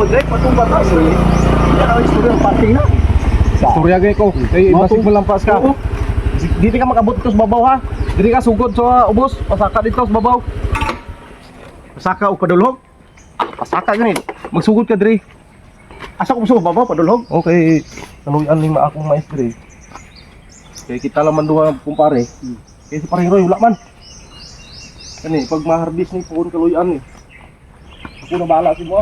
mag-direct patong batas. Yan ang istorya ng party na. Istorya gay ko. Kay basig mo lampas ka. Dili ka makabot dito sa babaw ha. Dili ka sugod sa ubos, pasaka dito sa babaw. Pasaka o padulhog. Pasaka gani. Magsugod ka diri. Asa ko gusto babaw padulhog? Okay, naluyan ni akong maestri. Kaya kita laman duha kumpare. Kaya si paring Roy wala man. Kani pag ma-harvest ni puon kaluyan ni. Ako na bahala si mo.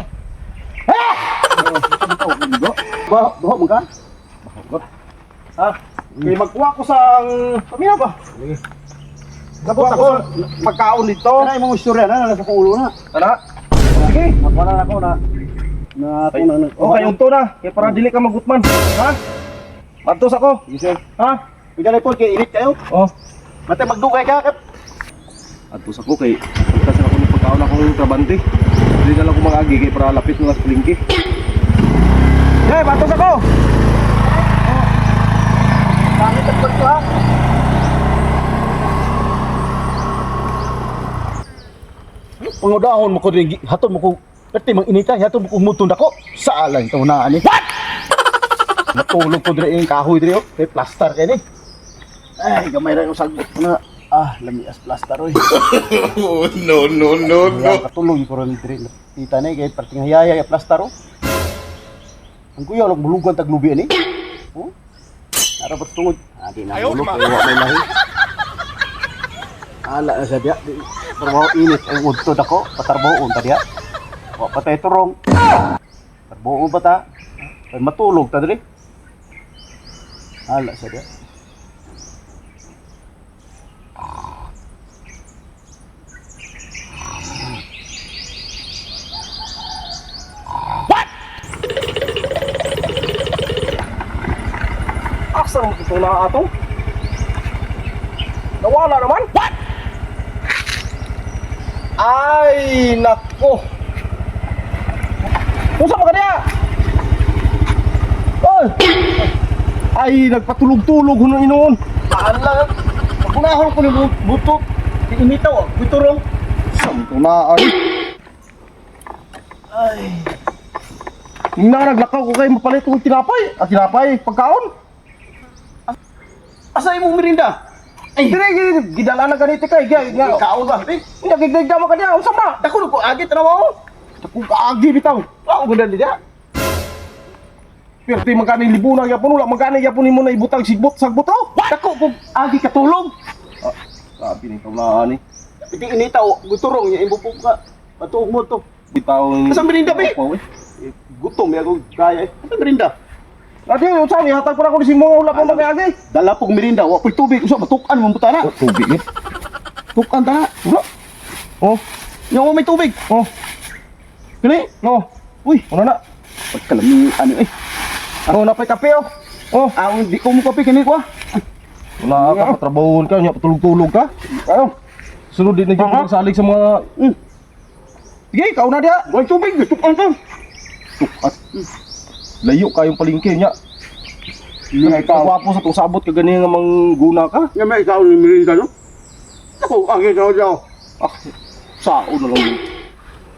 Baho mo ka? Ha? Kaya magkuha ko sa pamilya ba? Sige. Sabot ako Pagkaon dito. Kana imong istorya na nasa ulo na. Ana. Sige. Nakuha na ako na Okay, unto na. Kaya para dili ka magutman. Ha? Matos ako. Sige sir. Ha? Pagdalay po kay init kayo. Oh. Mate magdugay ka kap. Matos ako kay pagkas ako ng pagkaon ako ng trabante. Dili na lang ko mag-agi kay para lapit na sa palengke. Hey, matos ako. Pangit ang pagto ha. Pangudahon mo ko rin hatod mo ko pati mang inita hatod mo ko mutund ako. Saalan to na ani. What? Matulog ko dire yung kahoy dire oh. Kay plaster kay ni. Ay, gamay ra yung sagbot na. Lami as plaster oy. Oh, no. Katulog ko rin dire. Kita na kay parting hayaya ya plaster oh. Ang kuya log bulugan tag lubi ani. Oh. Ara pa tungod. Di na bulog ay wa may lahi. Ala na sabi di trabaho init ang udtod ako patarboon ta diha. Wa patay turong. Tarboon ba ta? Ay matulog ta diri. Ala sabi. Asa mo ito na ato? Nawala naman? What? Ay, nako. Pusa mo ka niya? Oy! Ay, nagpatulog-tulog huno inoon. Ala. Kunahon ko ni butot. Di imitaw, biturong. Santo na ay. Ay. Naglakaw ko kayo mapalit kong tinapay. Tinapay, pagkaon. Asa imong merinda? Ay, dire gidala na ganito kay gay. Kaon ba? Hindi gigigda mo ka niya. Unsa ba? Dako ko agi tanaw. Kung kaagi bitaw. Ako ganda diya. Pero di magkano yung libunan yapon. Wala magkano yapon mo na ibutang sigbot sagbot oh. Dako ko agi katulog. Sabi ni kaulaan eh. Piti initaw, guturong niya imbo po ka. Patuog mo to. Bitaw. Asa merinda be? Gutom ya ko kaya. Asa merinda? Adi, sabi hatag pa ako ni Simo wala pa magagi. Dala pog merinda, wa poy tubig usa batukan mo butana. Tubig eh. Tukan ta. Wala. Oh, Yo may tubig. oh. Kani? No. Uy, Ano na? pagkalami ano eh. Ano na pa'y kape oh. Oh, Di ko mo kape kani ko ah. wala ka patrabahon ka, nya patulog-tulog ka. Ano? Sunod din na salig sa mga Sige, ikaw na dia. Way tubig, tukan ta. Tukat. Layo kayong palingke nya. Nga ikaw. Pagwapo sa tusabot ka gani nga mangguna ka. Nga may ikaw ni merinda no? Ako agi daw daw. Sao na lang yun.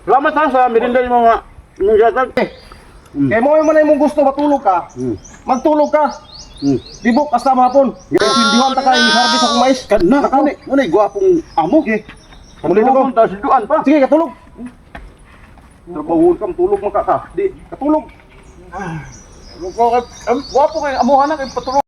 Salamat ha sa merinda ni mga gatag. Kaya mo yung manay mong gusto matulog ka. Magtulog ka. Di bukas na hapon. Pindihan ta kay harvest akong mais. Kana kanay gwapong amo. Sige. Muli na ko. Ta siduan pa. Sige, katulog. Trabahon ka, matulog man ka. Di, katulog. Gwapo kay amuhan na kay patulog.